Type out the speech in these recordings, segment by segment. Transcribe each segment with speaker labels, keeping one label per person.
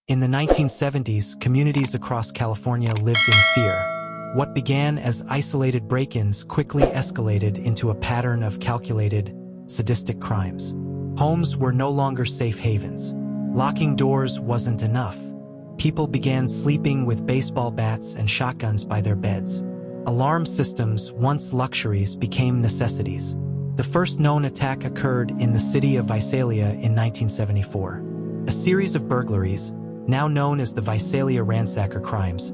Speaker 1: In the 1970s, communities across California lived in fear. What began as isolated break-ins quickly escalated into a pattern of calculated, sadistic crimes. Homes were no longer safe havens. Locking doors wasn't enough. People began sleeping with baseball bats and shotguns by their beds. Alarm systems, once luxuries, became necessities. The first known attack occurred in the city of Visalia in 1974. A series of burglaries, now known as the Visalia ransacker crimes,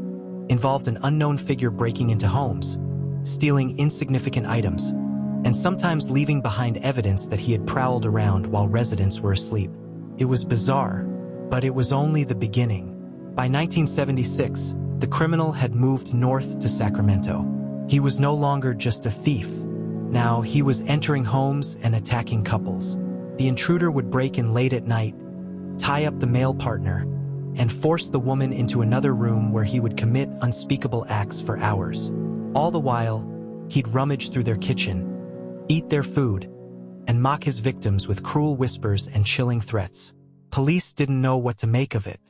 Speaker 1: involved an unknown figure breaking into homes, stealing insignificant items, and sometimes leaving behind evidence that he had prowled around while residents were asleep. It was bizarre, but it was only the beginning. By 1976, the criminal had moved north to Sacramento. He was no longer just a thief. Now he was entering homes and attacking couples. The intruder would break in late at night, tie up the male partner, and force the woman into another room where he would commit unspeakable acts for hours. All the while, he'd rummage through their kitchen, eat their food, and mock his victims with cruel whispers and chilling threats. Police didn't know what to make of it.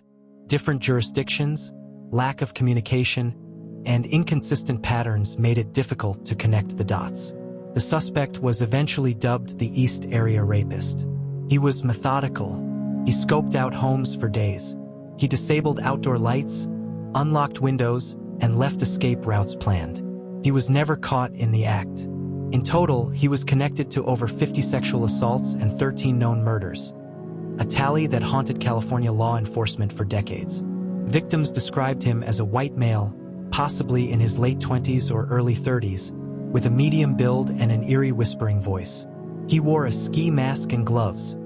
Speaker 1: Different jurisdictions, lack of communication, and inconsistent patterns made it difficult to connect the dots. The suspect was eventually dubbed the East Area Rapist. He was methodical. He scoped out homes for days. He disabled outdoor lights, unlocked windows, and left escape routes planned. He was never caught in the act. In total, he was connected to over 50 sexual assaults and 13 known murders, a tally that haunted California law enforcement for decades. Victims described him as a white male, possibly in his late 20s or early 30s, with a medium build and an eerie whispering voice. He wore a ski mask and gloves,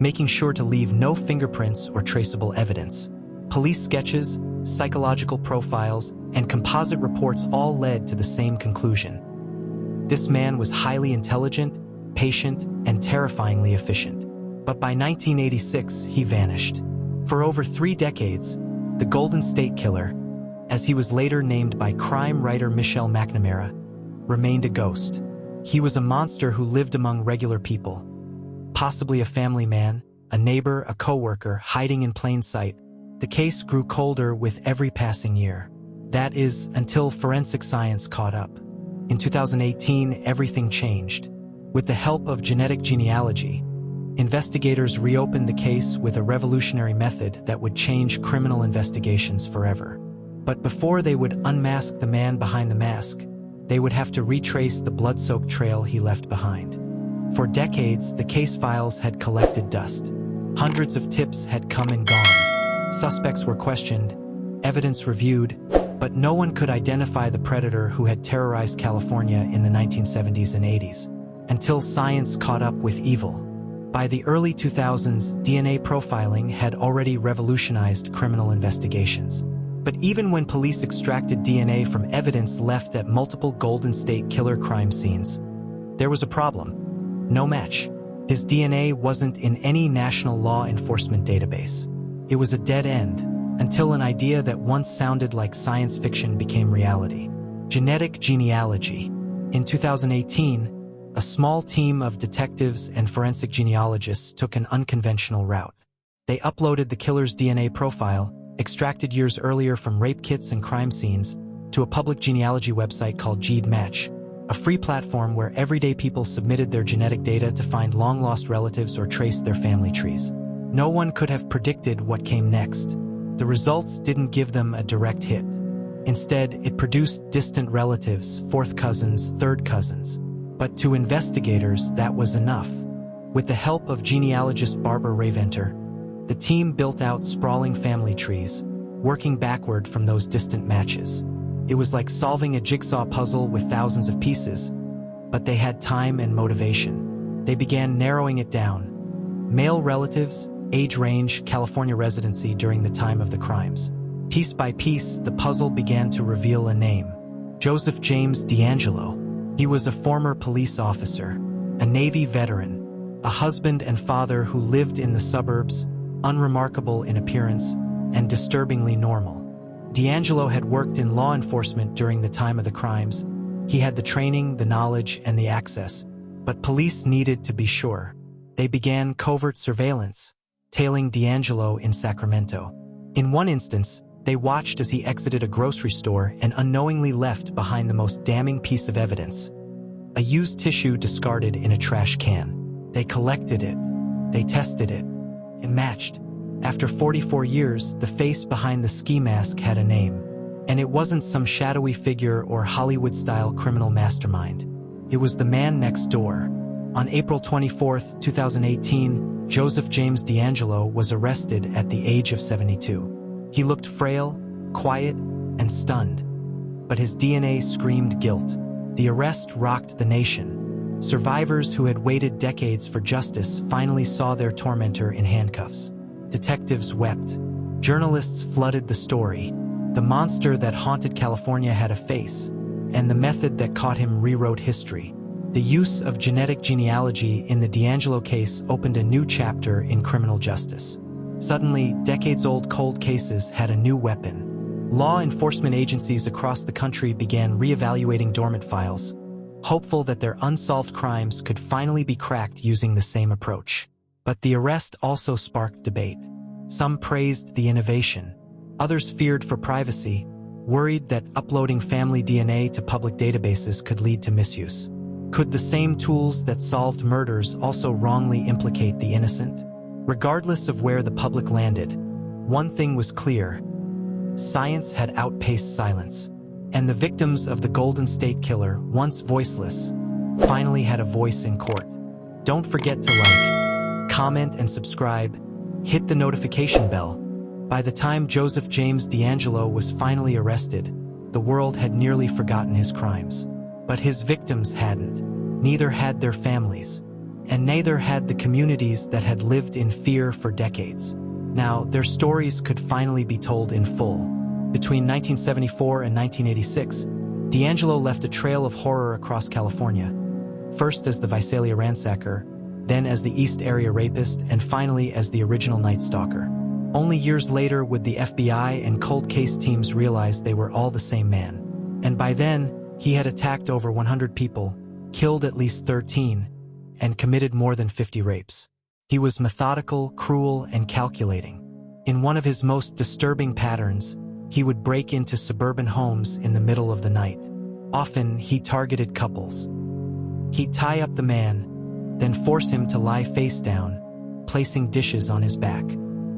Speaker 1: making sure to leave no fingerprints or traceable evidence. Police sketches, psychological profiles, and composite reports all led to the same conclusion. This man was highly intelligent, patient, and terrifyingly efficient. But by 1986, he vanished. For over 3 decades, the Golden State Killer, as he was later named by crime writer Michelle McNamara, remained a ghost. He was a monster who lived among regular people, possibly a family man, a neighbor, a coworker, hiding in plain sight. The case grew colder with every passing year. That is, until forensic science caught up. In 2018, everything changed. With the help of genetic genealogy, investigators reopened the case with a revolutionary method that would change criminal investigations forever. But before they would unmask the man behind the mask, they would have to retrace the blood-soaked trail he left behind. For decades, the case files had collected dust. Hundreds of tips had come and gone. Suspects were questioned, evidence reviewed, but no one could identify the predator who had terrorized California in the 1970s and 80s, until science caught up with evil. By the early 2000s, DNA profiling had already revolutionized criminal investigations. But even when police extracted DNA from evidence left at multiple Golden State Killer crime scenes, there was a problem. No match. His DNA wasn't in any national law enforcement database. It was a dead end, until an idea that once sounded like science fiction became reality. Genetic genealogy. In 2018, a small team of detectives and forensic genealogists took an unconventional route. They uploaded the killer's DNA profile, extracted years earlier from rape kits and crime scenes, to a public genealogy website called GeneMatch, a free platform where everyday people submitted their genetic data to find long-lost relatives or trace their family trees. No one could have predicted what came next. The results didn't give them a direct hit. Instead, it produced distant relatives, fourth cousins, third cousins. But to investigators, that was enough. With the help of genealogist Barbara Raventer, the team built out sprawling family trees, working backward from those distant matches. It was like solving a jigsaw puzzle with thousands of pieces, but they had time and motivation. They began narrowing it down. Male relatives, age range, California residency during the time of the crimes. Piece by piece, the puzzle began to reveal a name. Joseph James DeAngelo. He was a former police officer, a Navy veteran, a husband and father who lived in the suburbs, unremarkable in appearance, and disturbingly normal. DeAngelo had worked in law enforcement during the time of the crimes. He had the training, the knowledge, and the access, but police needed to be sure. They began covert surveillance, tailing DeAngelo in Sacramento. In one instance, they watched as he exited a grocery store and unknowingly left behind the most damning piece of evidence: a used tissue discarded in a trash can. They collected it. They tested it. It matched. After 44 years, the face behind the ski mask had a name. And it wasn't some shadowy figure or Hollywood-style criminal mastermind. It was the man next door. On April 24, 2018, Joseph James DeAngelo was arrested at the age of 72. He looked frail, quiet, and stunned. But his DNA screamed guilt. The arrest rocked the nation. Survivors who had waited decades for justice finally saw their tormentor in handcuffs. Detectives wept. Journalists flooded the story. The monster that haunted California had a face, and the method that caught him rewrote history. The use of genetic genealogy in the DeAngelo case opened a new chapter in criminal justice. Suddenly, decades-old cold cases had a new weapon. Law enforcement agencies across the country began reevaluating dormant files, hopeful that their unsolved crimes could finally be cracked using the same approach. But the arrest also sparked debate. Some praised the innovation. Others feared for privacy, worried that uploading family DNA to public databases could lead to misuse. Could the same tools that solved murders also wrongly implicate the innocent? Regardless of where the public landed, one thing was clear: science had outpaced silence, and the victims of the Golden State Killer, once voiceless, finally had a voice in court. Don't forget to like, comment, and subscribe. Hit the notification bell. By the time Joseph James DeAngelo was finally arrested, the world had nearly forgotten his crimes. But his victims hadn't. Neither had their families. And neither had the communities that had lived in fear for decades. Now, their stories could finally be told in full. Between 1974 and 1986, DeAngelo left a trail of horror across California. First as the Visalia ransacker, then as the East Area rapist, and finally as the original Night Stalker. Only years later would the FBI and cold case teams realize they were all the same man. And by then, he had attacked over 100 people, killed at least 13, and committed more than 50 rapes. He was methodical, cruel, and calculating. In one of his most disturbing patterns, he would break into suburban homes in the middle of the night. Often, he targeted couples. He'd tie up the man, then force him to lie face down, placing dishes on his back.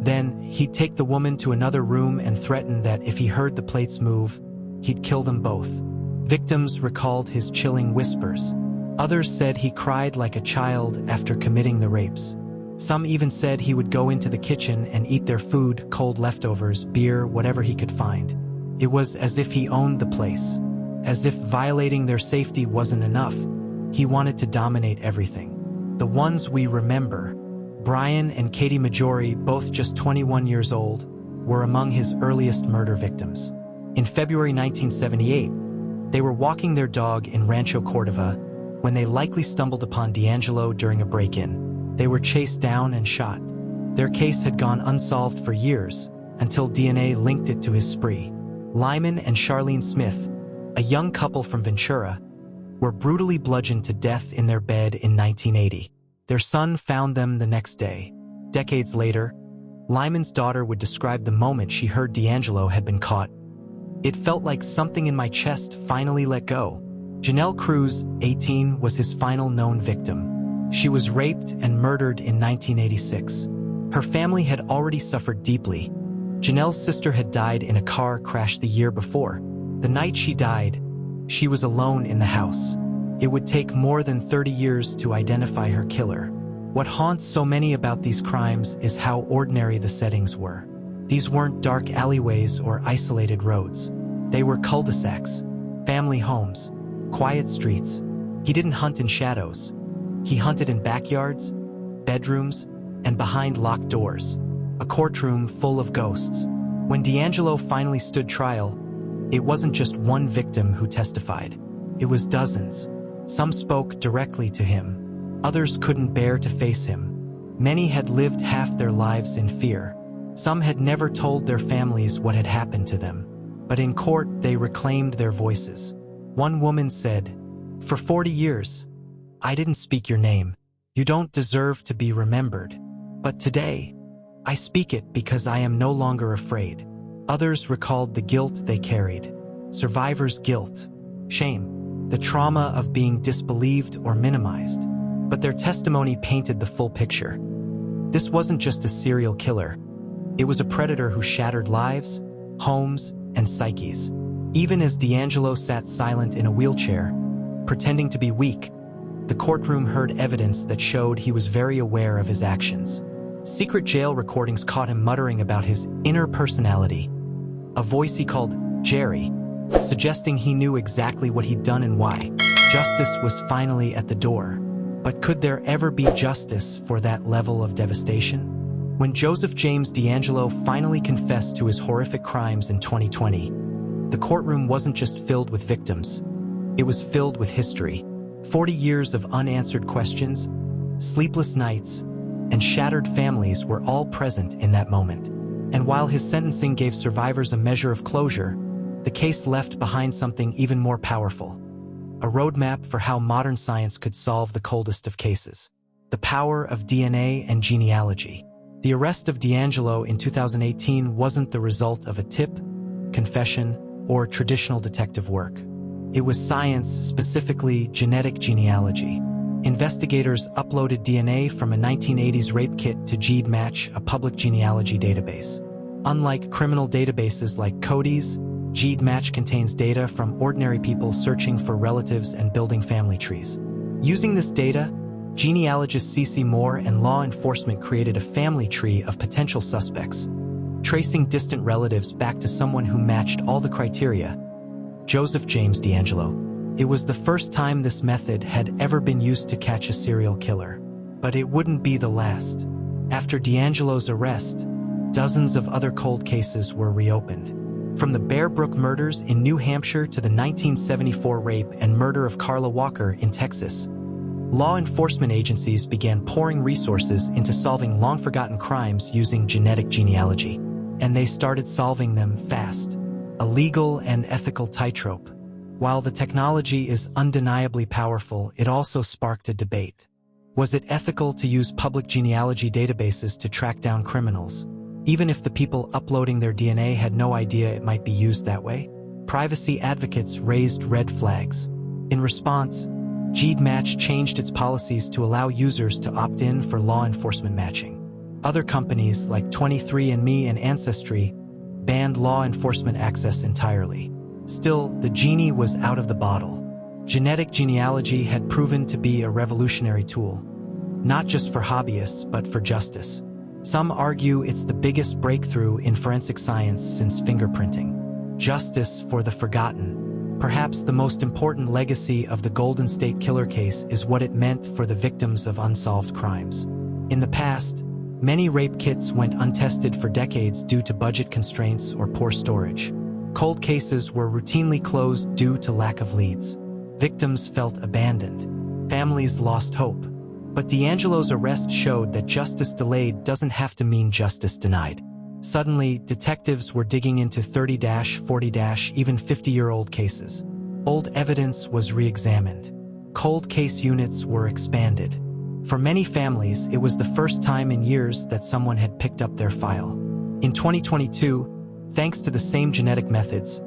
Speaker 1: Then, he'd take the woman to another room and threaten that if he heard the plates move, he'd kill them both. Victims recalled his chilling whispers. Others said he cried like a child after committing the rapes. Some even said he would go into the kitchen and eat their food, cold leftovers, beer, whatever he could find. It was as if he owned the place. As if violating their safety wasn't enough, he wanted to dominate everything. The ones we remember, Brian and Katie Majori, both just 21 years old, were among his earliest murder victims. In February 1978, they were walking their dog in Rancho Cordova when they likely stumbled upon DeAngelo during a break-in. They were chased down and shot. Their case had gone unsolved for years until DNA linked it to his spree. Lyman and Charlene Smith, a young couple from Ventura, were brutally bludgeoned to death in their bed in 1980. Their son found them the next day. Decades later, Lyman's daughter would describe the moment she heard DeAngelo had been caught. "It felt like something in my chest finally let go." Janelle Cruz, 18, was his final known victim. She was raped and murdered in 1986. Her family had already suffered deeply. Janelle's sister had died in a car crash the year before. The night she died, she was alone in the house. It would take more than 30 years to identify her killer. What haunts so many about these crimes is how ordinary the settings were. These weren't dark alleyways or isolated roads. They were cul-de-sacs, family homes, quiet streets. He didn't hunt in shadows. He hunted in backyards, bedrooms, and behind locked doors. A courtroom full of ghosts. When DeAngelo finally stood trial, it wasn't just one victim who testified. It was dozens. Some spoke directly to him. Others couldn't bear to face him. Many had lived half their lives in fear. Some had never told their families what had happened to them. But in court, they reclaimed their voices. One woman said, "For 40 years, I didn't speak your name. You don't deserve to be remembered. But today, I speak it because I am no longer afraid. Others recalled the guilt they carried. Survivors' guilt, shame, the trauma of being disbelieved or minimized. But their testimony painted the full picture. This wasn't just a serial killer. It was a predator who shattered lives, homes, and psyches. Even as DeAngelo sat silent in a wheelchair, pretending to be weak, the courtroom heard evidence that showed he was very aware of his actions. Secret jail recordings caught him muttering about his inner personality, a voice he called Jerry, suggesting he knew exactly what he'd done and why. Justice was finally at the door. But could there ever be justice for that level of devastation? When Joseph James DeAngelo finally confessed to his horrific crimes in 2020, the courtroom wasn't just filled with victims. It was filled with history. 40 years of unanswered questions, sleepless nights, and shattered families were all present in that moment. And while his sentencing gave survivors a measure of closure, the case left behind something even more powerful. A roadmap for how modern science could solve the coldest of cases. The power of DNA and genealogy. The arrest of DeAngelo in 2018 wasn't the result of a tip, confession, or traditional detective work. It was science, specifically genetic genealogy. Investigators uploaded DNA from a 1980s rape kit to GeneMatch, a public genealogy database. Unlike criminal databases like Cody's, GeneMatch contains data from ordinary people searching for relatives and building family trees. Using this data, genealogist C.C. Moore and law enforcement created a family tree of potential suspects, tracing distant relatives back to someone who matched all the criteria: Joseph James DeAngelo. It was the first time this method had ever been used to catch a serial killer. But it wouldn't be the last. After DeAngelo's arrest, dozens of other cold cases were reopened. From the Bear Brook murders in New Hampshire to the 1974 rape and murder of Carla Walker in Texas, law enforcement agencies began pouring resources into solving long-forgotten crimes using genetic genealogy. And they started solving them fast. A legal and ethical tightrope. While the technology is undeniably powerful, it also sparked a debate. Was it ethical to use public genealogy databases to track down criminals, even if the people uploading their DNA had no idea it might be used that way? Privacy advocates raised red flags. In response, GeneMatch changed its policies to allow users to opt in for law enforcement matching. Other companies like 23andMe and Ancestry banned law enforcement access entirely. Still, the genie was out of the bottle. Genetic genealogy had proven to be a revolutionary tool, not just for hobbyists but for justice. Some argue it's the biggest breakthrough in forensic science since fingerprinting. Justice for the forgotten. Perhaps the most important legacy of the Golden State Killer case is what it meant for the victims of unsolved crimes. In the past, many rape kits went untested for decades due to budget constraints or poor storage. Cold cases were routinely closed due to lack of leads. Victims felt abandoned. Families lost hope. But DeAngelo's arrest showed that justice delayed doesn't have to mean justice denied. Suddenly, detectives were digging into 30, 40, even 50-year-old cases. Old evidence was re-examined. Cold case units were expanded. For many families, it was the first time in years that someone had picked up their file. In 2022, thanks to the same genetic methods,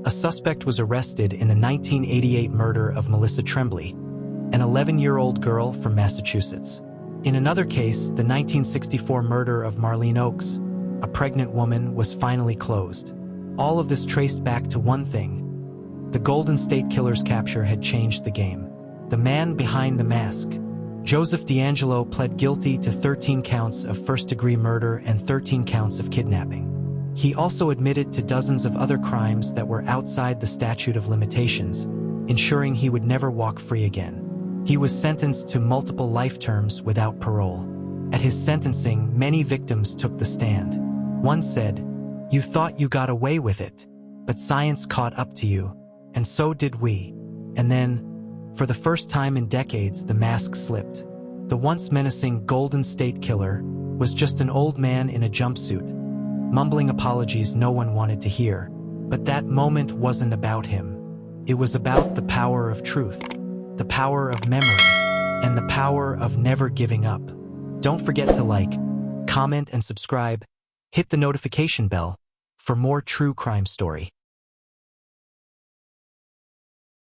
Speaker 1: a suspect was arrested in the 1988 murder of Melissa Tremblay, an 11-year-old girl from Massachusetts. In another case, the 1964 murder of Marlene Oakes, a pregnant woman, was finally closed. All of this traced back to one thing. The Golden State Killer's capture had changed the game. The man behind the mask. Joseph DeAngelo pled guilty to 13 counts of first-degree murder and 13 counts of kidnapping. He also admitted to dozens of other crimes that were outside the statute of limitations, ensuring he would never walk free again. He was sentenced to multiple life terms without parole. At his sentencing, many victims took the stand. One said, "You thought you got away with it, but science caught up to you, and so did we." And then, for the first time in decades, the mask slipped. The once menacing Golden State Killer was just an old man in a jumpsuit, mumbling apologies no one wanted to hear. But that moment wasn't about him. It was about the power of truth, the power of memory, and the power of never giving up. Don't forget to like, comment and subscribe. Hit the notification bell for more true crime story.